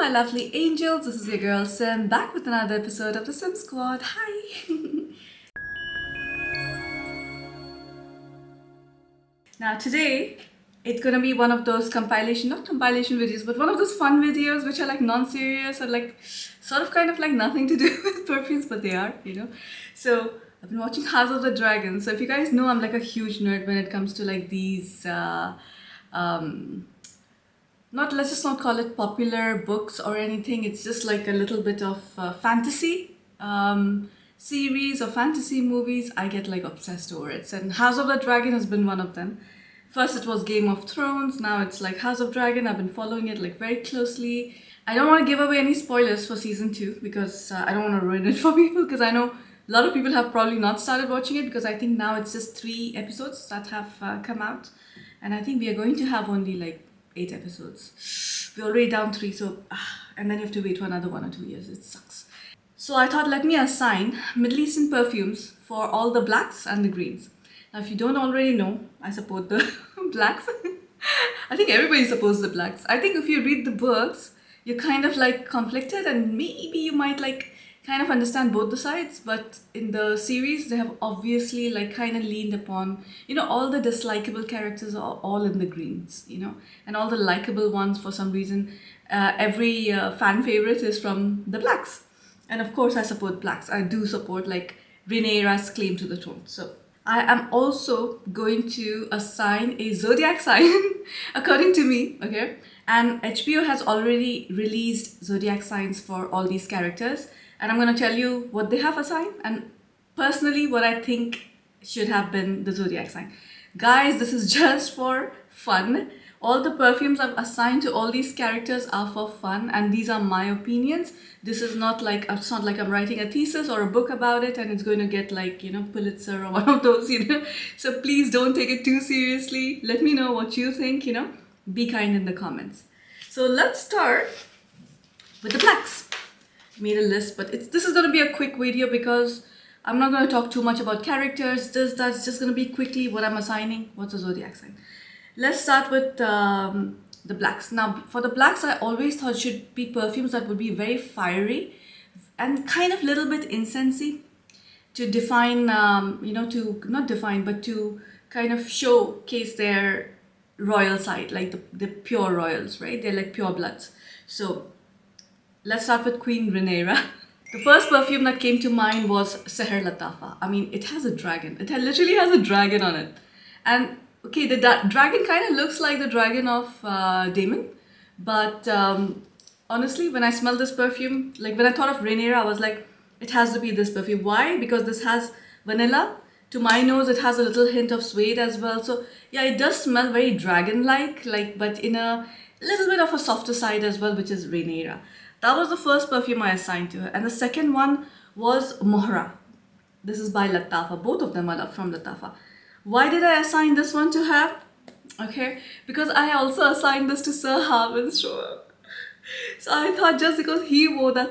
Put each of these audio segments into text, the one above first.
my lovely angels, this is your girl Sim back with another episode of the Sim Squad. Hi! Now today, it's gonna be one of those not compilation videos, but one of those fun videos which are like non-serious or like sort of kind of like nothing to do with perfumes, but they are, So I've been watching House of the Dragon. So if you guys know, I'm like a huge nerd when it comes to like these let's just not call it popular books or anything. It's just like a little bit of fantasy series or fantasy movies. I get like obsessed over it. And House of the Dragon has been one of them. First it was Game of Thrones, now it's like House of Dragon. I've been following it like very closely. I don't want to give away any spoilers for season 2 because I don't want to ruin it for people, because I know a lot of people have probably not started watching it, because I think now it's just 3 episodes that have come out. And I think we are going to have only like 8 episodes. We're already down 3, so and then you have to wait for another 1 or 2 years. It sucks. So I thought, let me assign Middle Eastern perfumes for all the blacks and the greens. Now, if you don't already know, I support the blacks. I think everybody supports the blacks. I think if you read the books, you're kind of like conflicted, and maybe you might like kind of understand both the sides. But in the series, they have obviously like kind of leaned upon, all the dislikable characters are all in the greens, and all the likable ones, for some reason, every fan favorite is from the blacks. And of course, I support blacks. I do support like Rhaenyra's claim to the throne. So I am also going to assign a zodiac sign according to me, okay? And HBO has already released zodiac signs for all these characters. And I'm going to tell you what they have assigned and personally what I think should have been the zodiac sign. Guys, this is just for fun. All the perfumes I've assigned to all these characters are for fun, and these are my opinions. This is not like, it's not like I'm writing a thesis or a book about it and it's going to get like, Pulitzer or one of those, So please don't take it too seriously. Let me know what you think, Be kind in the comments. So let's start with the blacks. Made a list, but this is going to be a quick video because I'm not going to talk too much about characters. That's just going to be quickly what I'm assigning. What's a zodiac sign? Let's start with the blacks. Now, for the blacks, I always thought should be perfumes that would be very fiery and kind of little bit incensey to define, to not define, but to kind of showcase their royal side, like the pure royals, right? They're like pure bloods. So let's start with Queen Rhaenyra. The first perfume that came to mind was Seher Latafa. I mean, it has a dragon. It literally has a dragon on it. And okay, the dragon kind of looks like the dragon of Daemon. But honestly, when I smelled this perfume, like when I thought of Rhaenyra, I was like, it has to be this perfume. Why? Because this has vanilla. To my nose, it has a little hint of suede as well. So yeah, it does smell very dragon-like, but in a little bit of a softer side as well, which is Rhaenyra. That was the first perfume I assigned to her. And the second one was Mohra. This is by Latafa. Both of them are from Latafa. Why did I assign this one to her? Okay, because I also assigned this to Sir Harwin Strong. So I thought just because he wore this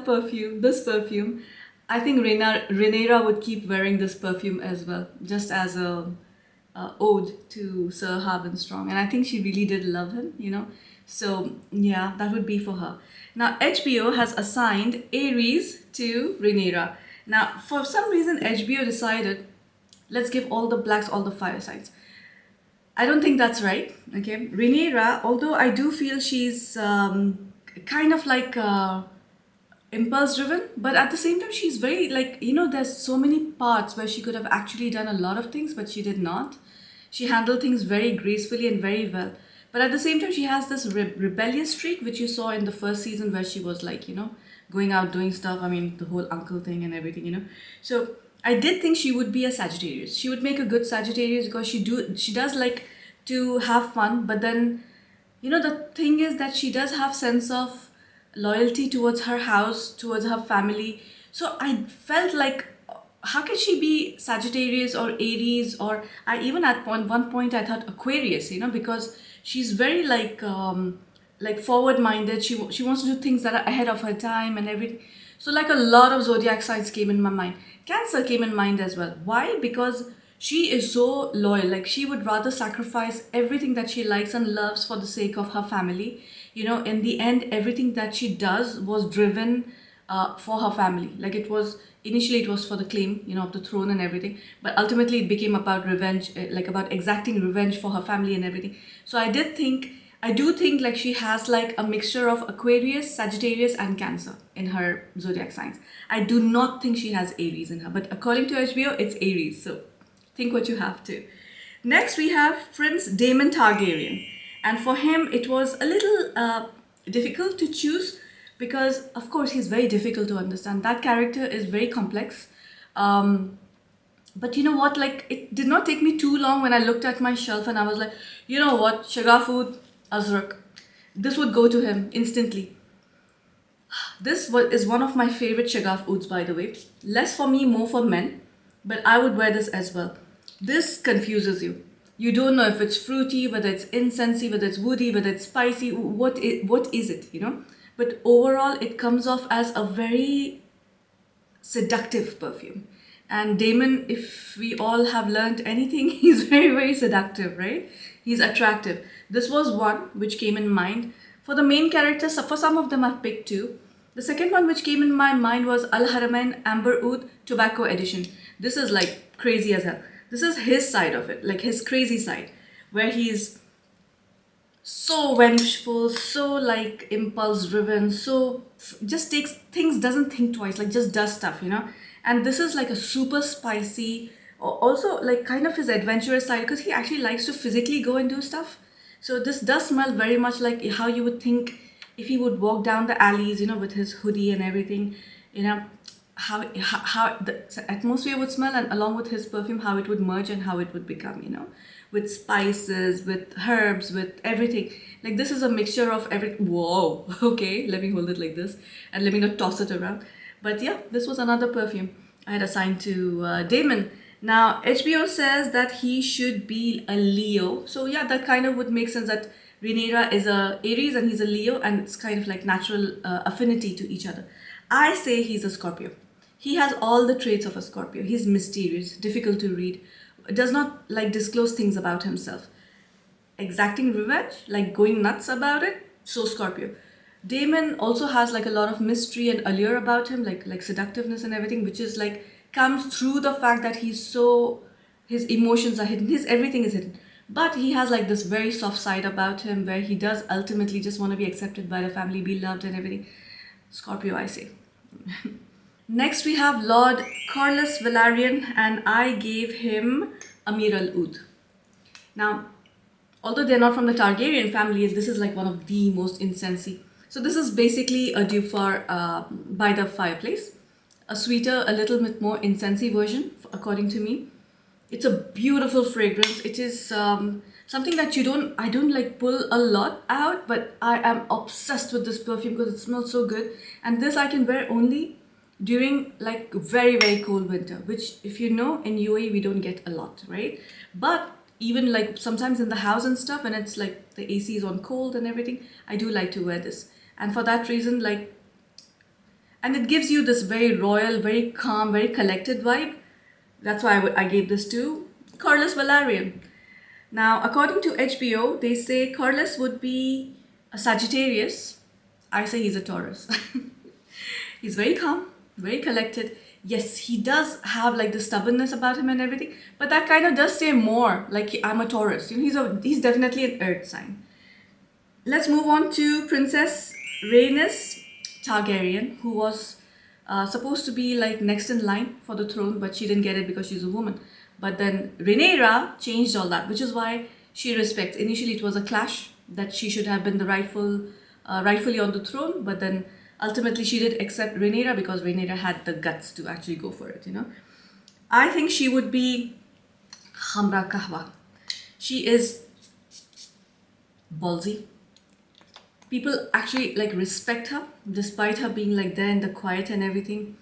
perfume, I think Rhaenyra would keep wearing this perfume as well, just as a ode to Sir Harwin Strong. And I think she really did love him, So yeah, that would be for her. Now HBO has assigned Aries to Rhaenyra. Now for some reason HBO decided, let's give all the blacks all the fire signs. I don't think that's right, okay? Rhaenyra, although I do feel she's kind of like impulse driven, but at the same time she's very like, there's so many parts where she could have actually done a lot of things, but she did not. She handled things very gracefully and very well. But at the same time, she has this rebellious streak, which you saw in the first season where she was like, going out doing stuff. I mean, the whole uncle thing and everything, So I did think she would be a Sagittarius. She would make a good Sagittarius because she does like to have fun. But then, the thing is that she does have sense of loyalty towards her house, towards her family. So I felt like, how can she be Sagittarius or Aries, or I even at one point I thought Aquarius, because she's very like forward-minded. She wants to do things that are ahead of her time and everything. So like a lot of zodiac signs came in my mind. Cancer came in mind as well. Why? Because she is so loyal. Like she would rather sacrifice everything that she likes and loves for the sake of her family. you know, in the end, everything that she does was driven for her family. Like it was, initially it was for the claim, you know, of the throne and everything, but ultimately it became about revenge, like about exacting revenge for her family and everything. So I do think like she has like a mixture of Aquarius, Sagittarius and Cancer in her zodiac signs. I do not think she has Aries in her, but according to HBO, it's Aries. So think what you have to. Next, we have Prince Daemon Targaryen. And for him, it was a little difficult to choose because, of course, he's very difficult to understand. That character is very complex. But you know what? Like, it did not take me too long when I looked at my shelf and I was like, you know what? Shagafud Azrak. This would go to him instantly. Is one of my favorite Shagaf Ouds, by the way. Less for me, more for men. But I would wear this as well. This confuses you. You don't know if it's fruity, whether it's incensey, whether it's woody, whether it's spicy. What is it, you know? But overall, it comes off as a very seductive perfume. And Daemon, if we all have learned anything, he's very, very seductive, right? He's attractive. This was one which came in mind. For the main characters, for some of them I've picked two. The second one which came in my mind was Al Haramain Amber Oud Tobacco Edition. This is like crazy as hell. This is his side of it, like his crazy side, where he's so vengeful, so like impulse driven, so just takes things, doesn't think twice, like just does stuff, you know. And this is like a super spicy, also like kind of his adventurous side, because he actually likes to physically go and do stuff. So this does smell very much like how you would think if he would walk down the alleys, you know, with his hoodie and everything, you know, how the atmosphere would smell, and along with his perfume, how it would merge and how it would become, you know, with spices, with herbs, with everything. Like this is a mixture of everything. Whoa, okay, let me hold it like this and let me not toss it around. But yeah, this was another perfume I had assigned to Daemon. Now, HBO says that he should be a Leo. So yeah, that kind of would make sense that Rhaenyra is a Aries and he's a Leo, and it's kind of like natural affinity to each other. I say he's a Scorpio. He has all the traits of a Scorpio. He's mysterious, difficult to read, does not like disclose things about himself. Exacting revenge, like going nuts about it, so Scorpio. Daemon also has like a lot of mystery and allure about him, like seductiveness and everything, which is like comes through the fact that his emotions are hidden, his everything is hidden. But he has like this very soft side about him where he does ultimately just want to be accepted by the family, be loved and everything. Scorpio, I say. Next we have Lord Corlys Velaryon, and I gave him Amir al-Oud. Now, although they're not from the Targaryen family, this is like one of the most incensey. So this is basically a dupe for By the Fireplace. A sweeter, a little bit more incensey version, according to me. It's a beautiful fragrance. It is something that I don't like pull a lot out, but I am obsessed with this perfume because it smells so good. And this I can wear only during like very, very cold winter, which if you know, in UAE we don't get a lot, right? But even like sometimes in the house and stuff, and it's like the AC is on cold and everything, I do like to wear this. And for that reason, like, and it gives you this very royal, very calm, very collected vibe. That's why I gave this to Corlys Velaryon. Now, according to HBO, they say Corlys would be a Sagittarius. I say he's a Taurus. He's very calm, very collected. Yes, he does have like the stubbornness about him and everything, but that kind of does say more like I'm a Taurus. You know, he's definitely an earth sign. Let's move on to Princess Rhaenys Targaryen, who was supposed to be like next in line for the throne, but she didn't get it because she's a woman. But then Rhaenyra changed all that, which is why she respects. Initially, it was a clash that she should have been the rightfully on the throne, but then ultimately she did accept Rhaenyra because Rhaenyra had the guts to actually go for it. You know, I think she would be Khamra Kahwa. She is ballsy. People actually like respect her despite her being like there in the quiet and everything.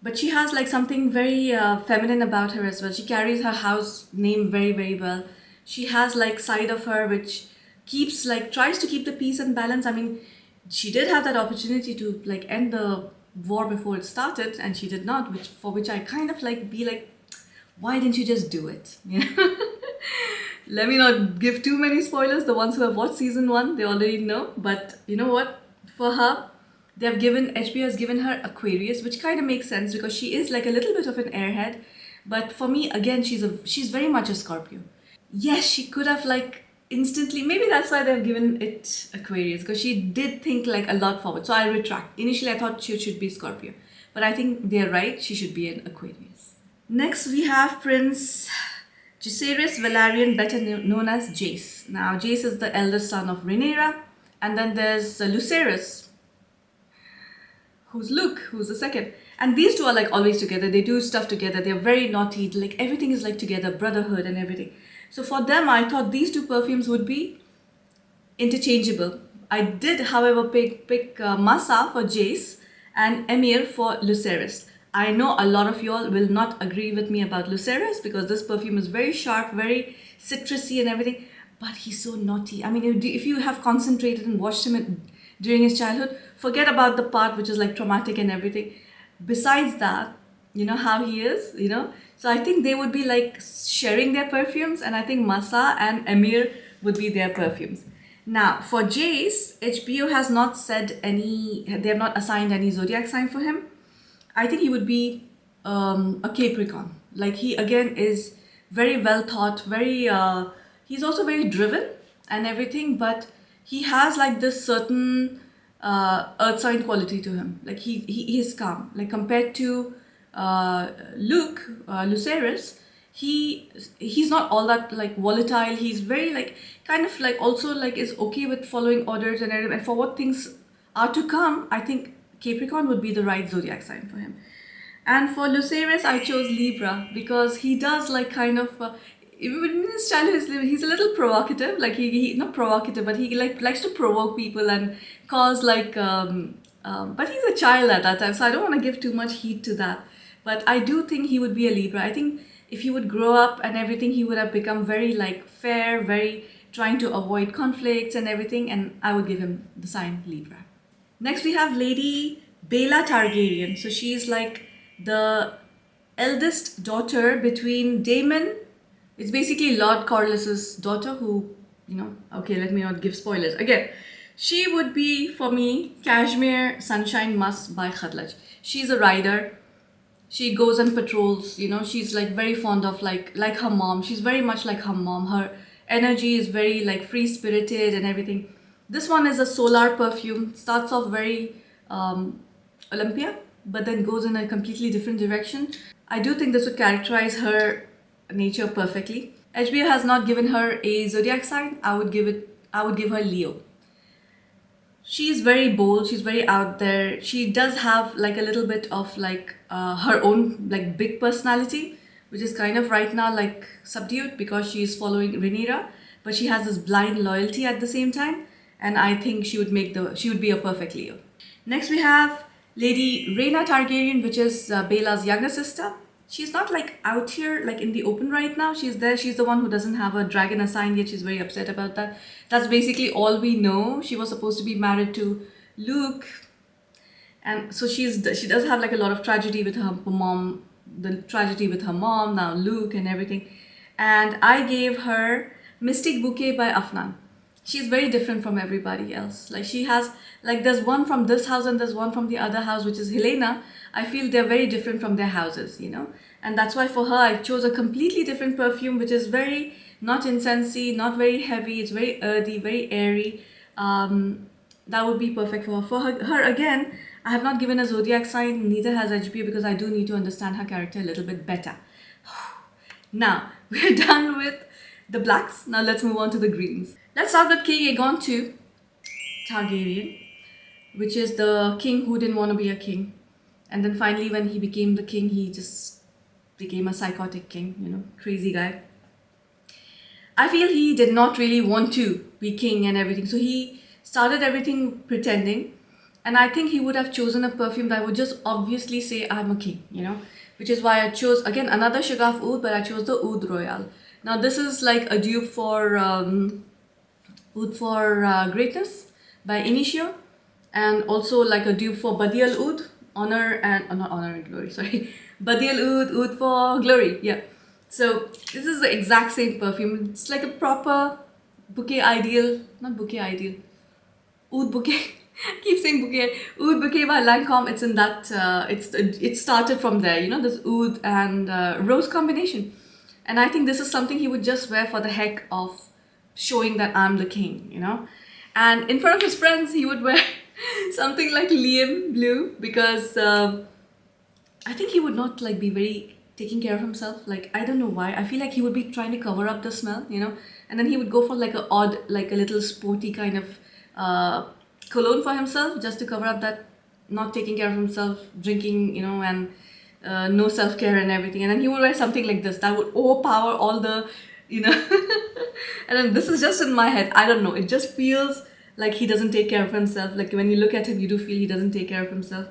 But she has like something very feminine about her as well. She carries her house name very, very well. She has like side of her which tries to keep the peace and balance. I mean, she did have that opportunity to like end the war before it started, and she did not, for which I kind of like be like, why didn't you just do it? You know? Let me not give too many spoilers. The ones who have watched season 1, they already know. But you know what? For her, HBO has given her Aquarius, which kind of makes sense because she is like a little bit of an airhead. But for me, again, she's very much a Scorpio. Yes, she could have like instantly, maybe that's why they've given it Aquarius, because she did think like a lot forward. So I retract. Initially, I thought she should be Scorpio. But I think they're right. She should be an Aquarius. Next, we have Prince Jacaerys Velaryon, better known as Jace. Now, Jace is the eldest son of Rhaenyra, and then there's Lucerys, who's Luke, who's the second. And these two are like always together. They do stuff together. They're very naughty. Like everything is like together, brotherhood and everything. So for them, I thought these two perfumes would be interchangeable. I did, however, pick Masa for Jace and Emir for Lucerys. I know a lot of y'all will not agree with me about Lucerys because this perfume is very sharp, very citrusy and everything, but he's so naughty. I mean, if you have concentrated and watched him during his childhood, forget about the part which is like traumatic and everything. Besides that, you know how he is, you know? So I think they would be like sharing their perfumes, and I think Masa and Emir would be their perfumes. Now, for Jace, HBO has not said they have not assigned any zodiac sign for him. I think he would be a Capricorn. Like he again is very well thought, he's also very driven and everything, but he has like this certain earth sign quality to him. Like he is calm. Like compared to Lucerys, he's not all that like volatile. He's very like kind of like also like is okay with following orders and everything. And for what things are to come, I think Capricorn would be the right zodiac sign for him. And for Lucerys, I chose Libra because he does like kind of even in his childhood, he's a little provocative. Like he not provocative, but he like likes to provoke people and cause like but he's a child at that time, so I don't want to give too much heat to that. But I do think he would be a Libra. I think if he would grow up and everything, he would have become very like fair, very trying to avoid conflicts and everything, and I would give him the sign Libra. Next, we have Lady Baela Targaryen. So she's like the eldest daughter between Daemon. It's basically Lord Corlys's daughter who, you know, okay, let me not give spoilers. Again, she would be, for me, Cashmere Sunshine Must by Khadlaj. She's a rider. She goes and patrols, you know, she's like very fond of like her mom. She's very much like her mom. Her energy is very like free-spirited and everything. This one is a solar perfume. Starts off very Olympia, but then goes in a completely different direction. I do think this would characterize her nature perfectly. HBO has not given her a zodiac sign. I would give her Leo. She's very bold. She's very out there. She does have like a little bit of like her own like big personality, which is kind of right now like subdued because she's following Rhaenyra, but she has this blind loyalty at the same time. And I think she would be a perfect Leo. Next, we have Lady Rhaena Targaryen, which is Baela's younger sister. She's not like out here like in the open right now. She's there. She's the one who doesn't have a dragon assigned yet. She's very upset about that. That's basically all we know. She was supposed to be married to Luke, and so she does have like a lot of tragedy with her mom. The tragedy with her mom, now Luke and everything. And I gave her Mystic Bouquet by Afnan. She's very different from everybody else. Like she has, like there's one from this house and there's one from the other house, which is Helaena. I feel they're very different from their houses, you know. And that's why for her, I chose a completely different perfume, which is very, not incensey, not very heavy. It's very earthy, very airy. That would be perfect for her. For her again, I have not given a zodiac sign, neither has HBO, because I do need to understand her character a little bit better. Now, we're done with the blacks. Now let's move on to the greens. Let's start with King Aegon II Targaryen, which is the king who didn't want to be a king. And then finally when he became the king, he just became a psychotic king, you know, crazy guy. I feel he did not really want to be king and everything. So he started everything pretending. And I think he would have chosen a perfume that would just obviously say, I'm a king, you know. Which is why I chose, again, another Shagaf Oud, but I chose the Oud Royal. Now this is like a dupe for Oud for Greatness by Initio. And also like a dupe for Badial Oud, Honor and, not Honor and Glory, sorry. Badial Oud, Oud for Glory, yeah. So this is the exact same perfume. It's like a proper bouquet ideal, not bouquet ideal, oud bouquet. I keep saying bouquet. Oud bouquet by Lancome. It's in that. It started from there. You know, this oud and rose combination, and I think this is something he would just wear for the heck of showing that I'm the king. You know, and in front of his friends he would wear something like Liam blue because I think he would not like be very taking care of himself. Like I don't know why. I feel like he would be trying to cover up the smell, you know, and then he would go for like a odd, like a little sporty kind of cologne for himself just to cover up that not taking care of himself, drinking, you know, and no self care and everything. And then he would wear something like this that would overpower all the, you know. And then this is just in my head. I don't know. It just feels like he doesn't take care of himself. Like when you look at him, you do feel he doesn't take care of himself.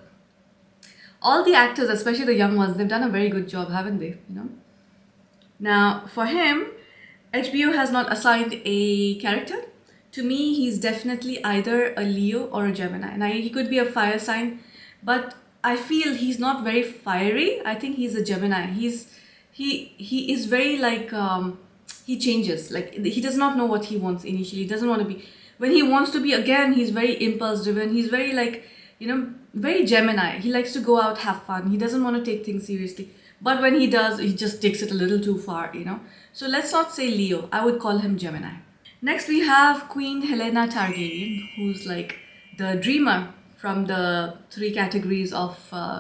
All the actors, especially the young ones, they've done a very good job, haven't they? You know. Now, for him, HBO has not assigned a character. To me, he's definitely either a Leo or a Gemini. And he could be a fire sign, but I feel he's not very fiery. I think he's a Gemini. He is very like he changes. Like he does not know what he wants initially. He doesn't want to be. When he wants to be again, he's very impulse driven. He's very like, you know, very Gemini. He likes to go out, have fun. He doesn't want to take things seriously. But when he does, he just takes it a little too far, you know. So let's not say Leo. I would call him Gemini. Next we have Queen Helaena Targaryen, who's like the dreamer from the three categories of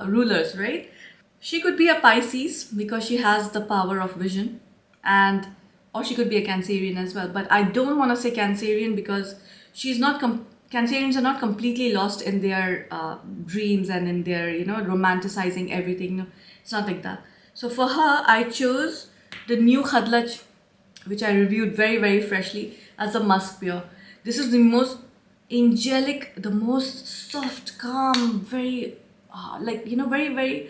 rulers, right? She could be a Pisces because she has the power of vision, and or she could be a Cancerian as well. But I don't want to say Cancerian because she's not. Cancerians are not completely lost in their dreams and in their, you know, romanticizing everything. No, it's not like that. So for her, I chose the new Khadlaj, which I reviewed very, very freshly, as a musk pure. This is the most angelic, the most soft, calm, very, like, you know, very, very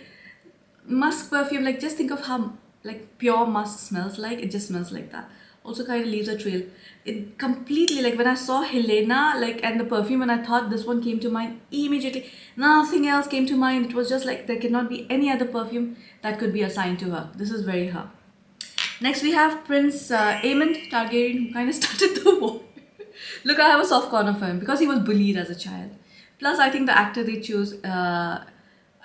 musk perfume. Like, just think of how, like, pure musk smells like. It just smells like that. Also kind of leaves a trail. It completely, like when I saw Helaena, like, and the perfume, and I thought this one came to mind immediately. Nothing else came to mind. It was just like there cannot be any other perfume that could be assigned to her. This is very her. Next we have Prince Aemond Targaryen, who kind of started the war. Look, I have a soft corner for him because he was bullied as a child. Plus, I think the actor they chose, I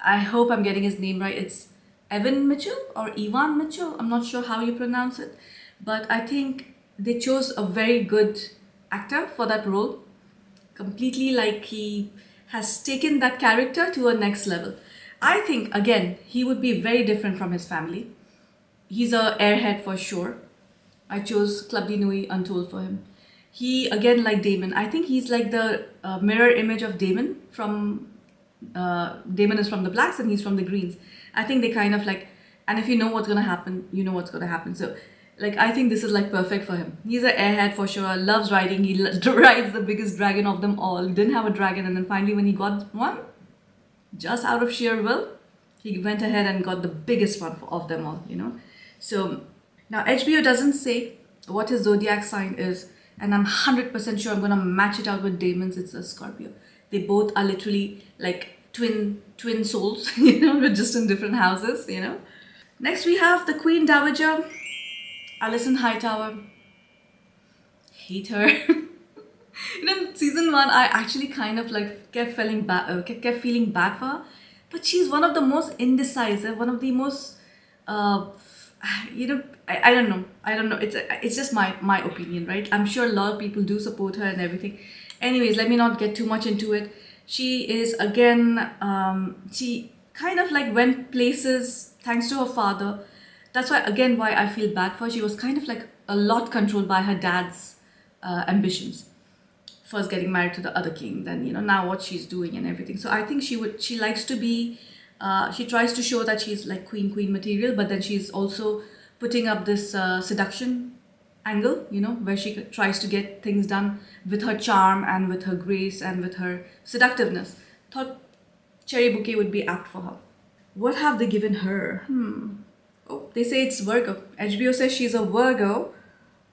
hope I'm getting his name right. It's Evan Mitchell or Evan Mitchell. I'm not sure how you pronounce it. But I think they chose a very good actor for that role. Completely like he has taken that character to a next level. I think, again, he would be very different from his family. He's a airhead for sure. I chose Club de Nuit Untold for him. He, again, like Daemon. I think he's like the mirror image of Daemon from... Daemon is from the blacks and he's from the greens. I think they kind of like... And if you know what's going to happen, you know what's going to happen. So... like, I think this is like perfect for him. He's an airhead for sure, loves riding. He rides the biggest dragon of them all. He didn't have a dragon, and then finally when he got one, just out of sheer will, he went ahead and got the biggest one of them all, you know. So now HBO doesn't say what his zodiac sign is, and I'm 100% sure I'm going to match it out with Daemon's. It's a Scorpio. They both are literally like twin souls, you know, but just in different houses, you know. Next we have the Queen Dowager, Alicent Hightower. Hate her. You know, season 1, I actually kind of like kept feeling bad for her. But she's one of the most indecisive, one of the most, you know, I don't know. It's just my opinion, right? I'm sure a lot of people do support her and everything. Anyways, let me not get too much into it. She is, again, she kind of like went places thanks to her father. That's why I feel bad for her. She was kind of like a lot controlled by her dad's ambitions. First getting married to the other king, then, you know, now what she's doing and everything. So I think she likes to be, she tries to show that she's like queen material, but then she's also putting up this seduction angle, you know, where she tries to get things done with her charm and with her grace and with her seductiveness. Thought Cherry Bouquet would be apt for her. What have they given her? Oh, they say it's Virgo. HBO says she's a Virgo.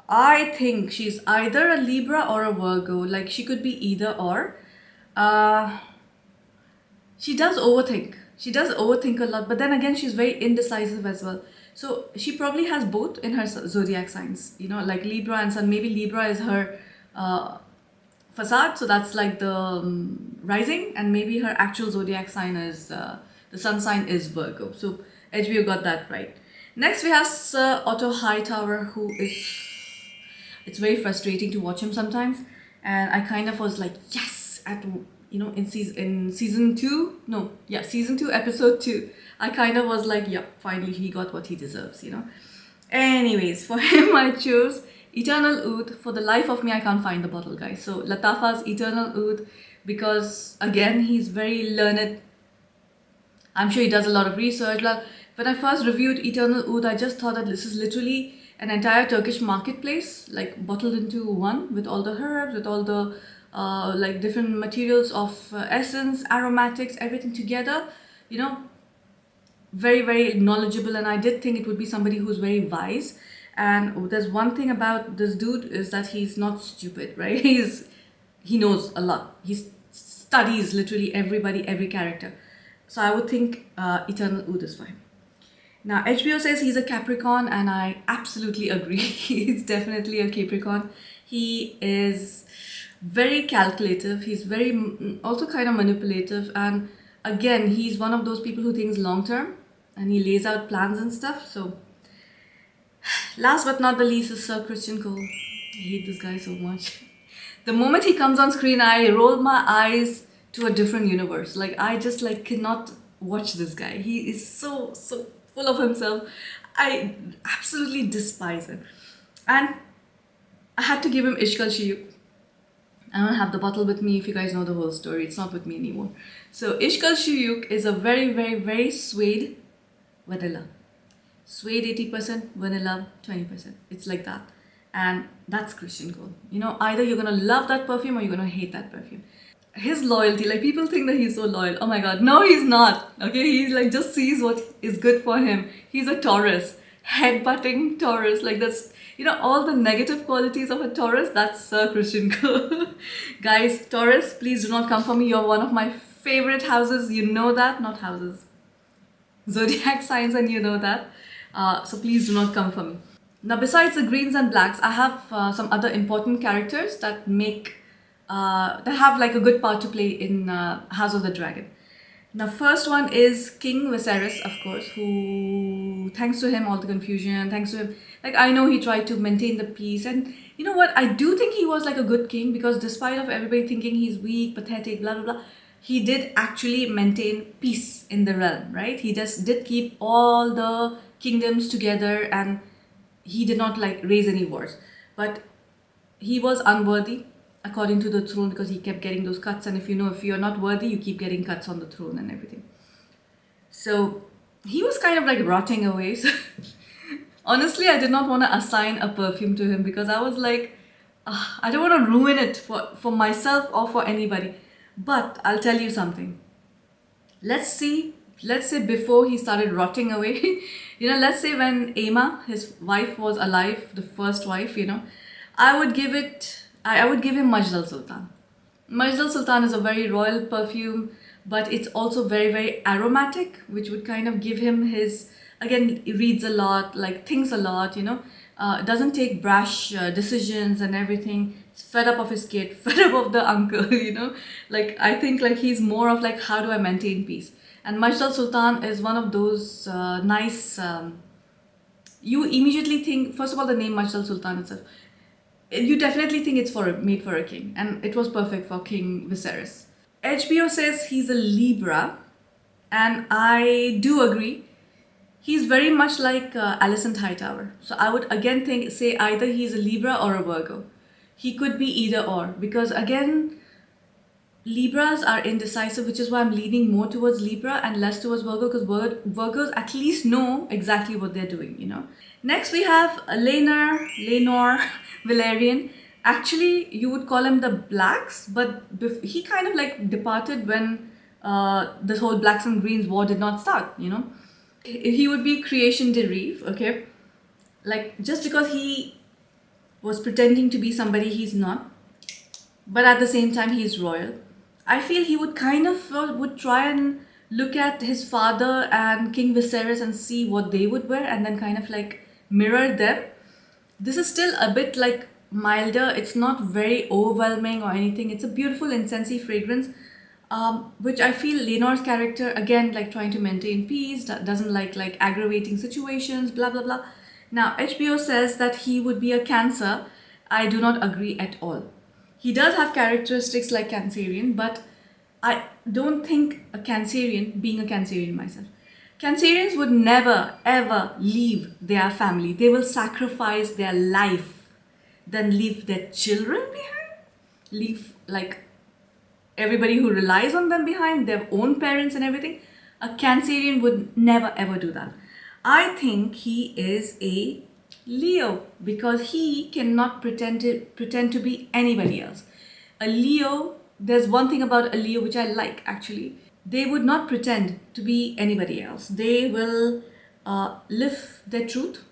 I think she's either a Libra or a Virgo. Like, she could be either or. She does overthink. She does overthink a lot. But then again, she's very indecisive as well. So she probably has both in her zodiac signs, like Libra and Sun. Maybe Libra is her facade, so that's like the rising, and maybe her actual zodiac sign is the sun sign is Virgo. So HBO got that right. Next, we have Sir Otto Hightower, who is, it's very frustrating to watch him sometimes, and I kind of was like, yes, at season 2, no, yeah, season 2, episode 2, I kind of was like, yep, finally he got what he deserves. Anyways, for him I chose Eternal Oath. For the life of me, I can't find the bottle, guys. So Latafa's Eternal Oath, because again, he's very learned. I'm sure he does a lot of research. When I first reviewed Eternal Oath, I just thought that this is literally an entire Turkish marketplace, like bottled into one, with all the herbs, with all the like different materials of essence, aromatics, everything together. Very, very knowledgeable, and I did think it would be somebody who's very wise. And there's one thing about this dude is that he's not stupid, right? He knows a lot. He studies literally everybody, every character. So I would think Eternal Oath is fine. Now, HBO says he's a Capricorn, and I absolutely agree. He's definitely a Capricorn. He is very calculative. He's very also kind of manipulative, and again, he's one of those people who thinks long term, and he lays out plans and stuff. So last but not the least is Sir Criston Cole. I hate this guy so much. The moment he comes on screen, I roll my eyes to a different universe. Like, I just cannot watch this guy. He is so full of himself. I absolutely despise him. And I had to give him Ishkal Shiyuk. I don't have the bottle with me if you guys know the whole story. It's not with me anymore. So Ishkal Shiyuk is a very, very, very suede vanilla. Suede 80%, vanilla 20%. It's like that. And that's Criston Cole. Either you're gonna love that perfume or you're gonna hate that perfume. His loyalty, people think that he's so loyal. Oh my god, no, he's not. Okay, he just sees what is good for him. He's a Taurus, headbutting Taurus. That's, all the negative qualities of a Taurus, that's Criston Cole. Guys, Taurus, please do not come for me. You're one of my favorite houses. You know that, not houses. Zodiac signs, and you know that. So please do not come for me. Now, besides the greens and blacks, I have some other important characters that have a good part to play in House of the Dragon. Now, first one is King Vicerys, of course, who, thanks to him, all the confusion, thanks to him, I know he tried to maintain the peace. And you know what? I do think he was a good king, because despite of everybody thinking he's weak, pathetic, blah, blah, blah, he did actually maintain peace in the realm, right? He just did keep all the kingdoms together, and he did not raise any wars. But he was unworthy according to the throne, because he kept getting those cuts, and if you're not worthy, you keep getting cuts on the throne and everything. So he was kind of rotting away. So honestly, I did not want to assign a perfume to him, because I was I don't want to ruin it for myself or for anybody. But I'll tell you something. Let's say before he started rotting away, let's say when Aemma, his wife, was alive, the first wife, I would give him Majd al-Sultan. Majd al-Sultan is a very royal perfume, but it's also very, very aromatic, which would kind of give him his, again, he reads a lot, thinks a lot, doesn't take brash decisions and everything. He's fed up of his kid, fed up of the uncle, I think he's more of how do I maintain peace? And Majd al-Sultan is one of those nice, you immediately think, first of all, the name Majd al-Sultan itself, you definitely think it's made for a king, and it was perfect for King Viserys. HBO says he's a Libra, and I do agree. He's very much like Alicent Hightower. So I would again say either he's a Libra or a Virgo. He could be either or, because again, Libras are indecisive, which is why I'm leaning more towards Libra and less towards Virgo, because Virgos at least know exactly what they're doing, Next, we have Laenor, Valerian. Actually, you would call him the Blacks, but he kind of departed when this whole Blacks and Greens war did not start, He would be Creation de Reve, okay? Just because he was pretending to be somebody he's not, but at the same time he's royal. I feel he would kind of would try and look at his father and King Viserys and see what they would wear and then kind of like mirror them. This is still a bit like milder. It's not very overwhelming or anything. It's a beautiful incensey fragrance, which I feel Laenor's character, again, like trying to maintain peace, doesn't like aggravating situations, blah, blah, blah. Now, HBO says that he would be a Cancer. I do not agree at all. He does have characteristics like Cancerian, but I don't think a Cancerian, being a Cancerian myself, Cancerians would never ever leave their family. They will sacrifice their life, then leave their children behind, leave like everybody who relies on them behind, their own parents and everything. A Cancerian would never ever do that. I think he is a Leo because he cannot pretend to be anybody else. A Leo, there's one thing about a Leo which I like actually. They would not pretend to be anybody else. They will live their truth.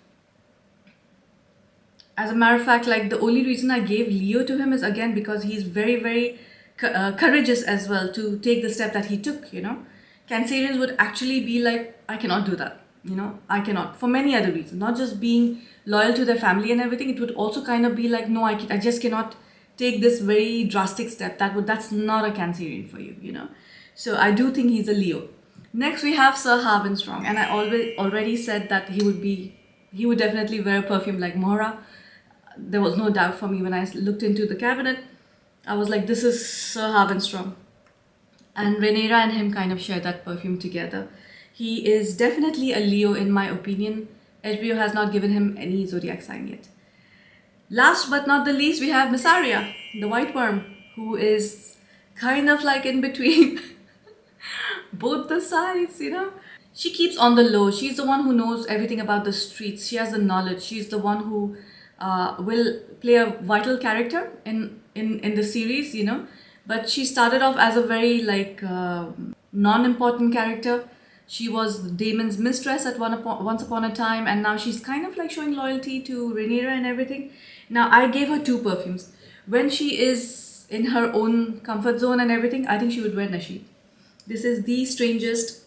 As a matter of fact, like the only reason I gave Leo to him is again because he's very, very courageous as well to take the step that he took, you know. Cancerians would actually be like, I cannot do that, you know, I cannot, for many other reasons, not just being loyal to their family and everything. It would also kind of be like, no, I just cannot take this very drastic step. That's not a Cancerian for you, you know. So I do think he's a Leo. Next we have Sir Harwin Strong, and I already said that he would definitely wear a perfume like Mora. There was no doubt for me when I looked into the cabinet. I was like, this is Sir Harwin Strong. And Rhaenyra and him kind of share that perfume together. He is definitely a Leo in my opinion. HBO has not given him any zodiac sign yet. Last but not the least, we have Mysaria, the white worm, who is kind of like in between both the sides, you know. She keeps on the low. She's the one who knows everything about the streets. She has the knowledge. She's the one who will play a vital character in the series, you know. But she started off as a very like non-important character. She was Daemon's mistress at once upon a time, and now she's kind of like showing loyalty to Rhaenyra and everything. Now I gave her 2 perfumes. When she is in her own comfort zone and everything, I think she would wear Nashi. This is the strangest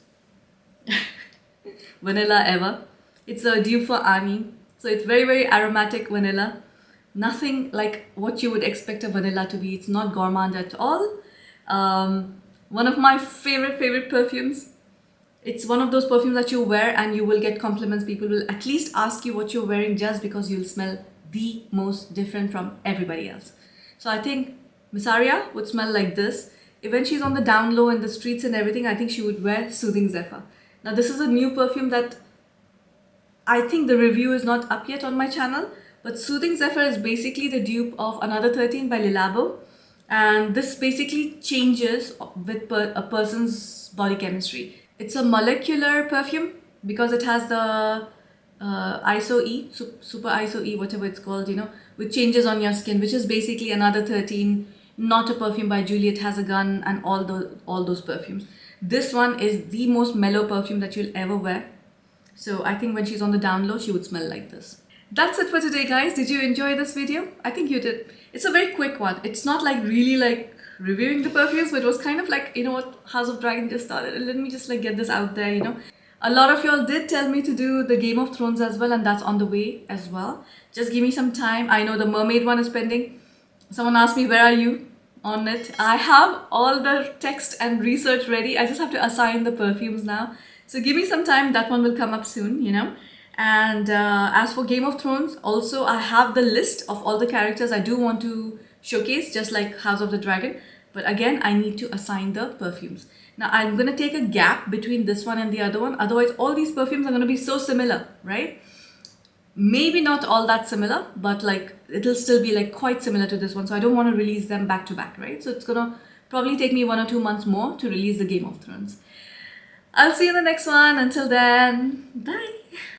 vanilla ever. It's a dupe for Ani. So it's very, very aromatic vanilla. Nothing like what you would expect a vanilla to be. It's not gourmand at all. One of my favorite perfumes. It's one of those perfumes that you wear and you will get compliments. People will at least ask you what you're wearing just because you'll smell the most different from everybody else. So I think Mysaria would smell like this. When she's on the down low in the streets and everything, I think she would wear Soothing Zephyr. Now this is a new perfume that I think the review is not up yet on my channel, but Soothing Zephyr is basically the dupe of Another 13 by Le Labo, and this basically changes with a person's body chemistry. It's a molecular perfume because it has the ISO-E, super ISO-E, whatever it's called, you know, which changes on your skin, which is basically Another 13, not a perfume by Juliet Has a Gun, and all those perfumes. This one is the most mellow perfume that you'll ever wear. So I think when she's on the down low, she would smell like this. That's it for today, guys. Did you enjoy this video? I think you did. It's a very quick one. It's not like really like reviewing the perfumes, but it was kind of like, you know what, House of Dragon just started, and let me just like get this out there, you know. A lot of y'all did tell me to do the Game of Thrones as well, and that's on the way as well. Just give me some time. I know the mermaid one is pending. Someone asked me, where are you on it? I have all the text and research ready. I just have to assign the perfumes now. So give me some time. That one will come up soon, you know. And as for Game of Thrones, also I have the list of all the characters I do want to showcase, just like House of the Dragon. But again, I need to assign the perfumes. Now I'm going to take a gap between this one and the other one. Otherwise, all these perfumes are going to be so similar, right? Maybe not all that similar, but like it'll still be like quite similar to this one. So I don't want to release them back to back, right? So it's going to probably take me 1 or 2 months more to release the Game of Thrones. I'll see you in the next one. Until then, bye.